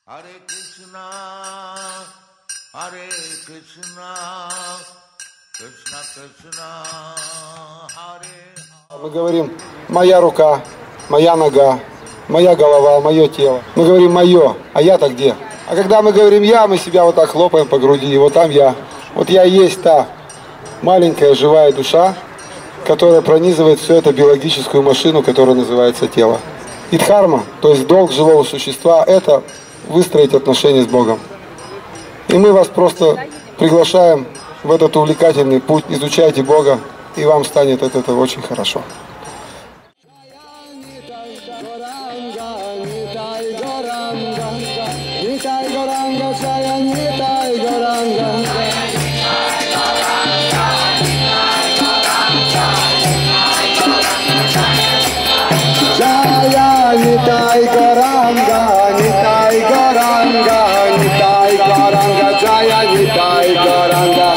Hare Krishna, Hare Krishna, Krishna Krishna, Hare. Мы говорим «моя рука», «моя нога», «моя голова», «мое тело». Мы говорим «моё», а я-то где? А когда мы говорим «я», мы себя вот так хлопаем по груди, и вот там я. Вот я и есть та маленькая живая душа, которая пронизывает всю эту биологическую машину, которая называется тело. И дхарма, то есть долг живого существа, это выстроить отношения с Богом. И мы вас просто приглашаем в этот увлекательный путь, изучайте Бога, и вам станет от этого очень хорошо. Nitai Gauranga, Nitai Gauranga, Nitai Gauranga, Jaya Nitai Gauranga.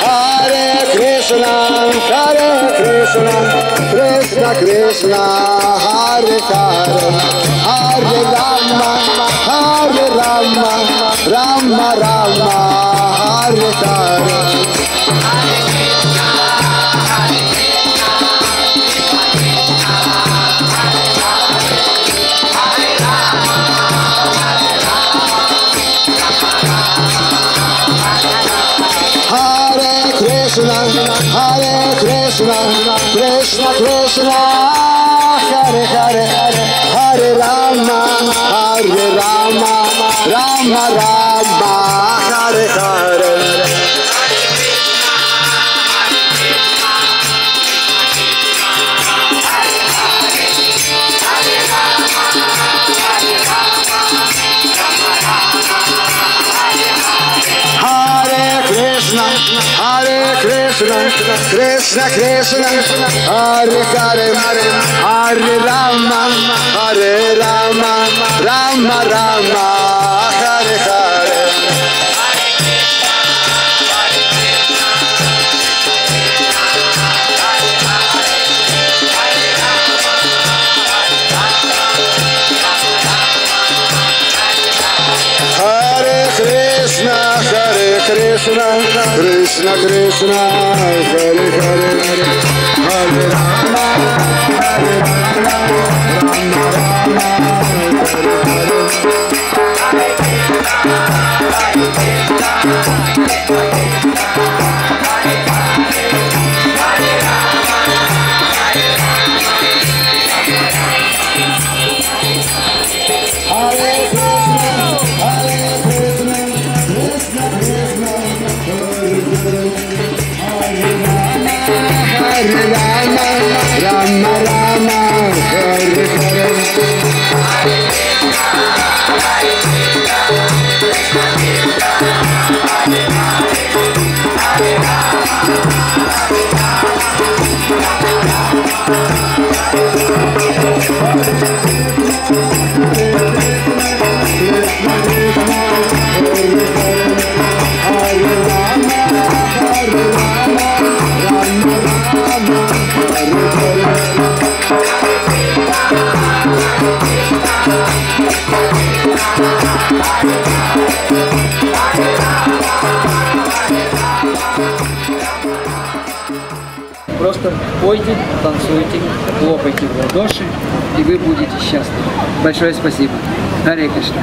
Hare Krishna, Krishna Krishna, Hare Hare, Hare Rama, Rama Rama, Hare Hare. Hare Krishna, Krishna Krishna, Hare Hare, Hare Rama, Rama Rama, Hare Hare. Krishna Krishna, Hare Hare, Hare Rama, Rama Rama, Hare Hare. Krishna, Krishna Krishna, Hare Hare, Hare Rama, Rama Rama, Hare Просто пойте, танцуйте, хлопайте в ладоши, и вы будете счастливы. Большое спасибо. Харе Кришна.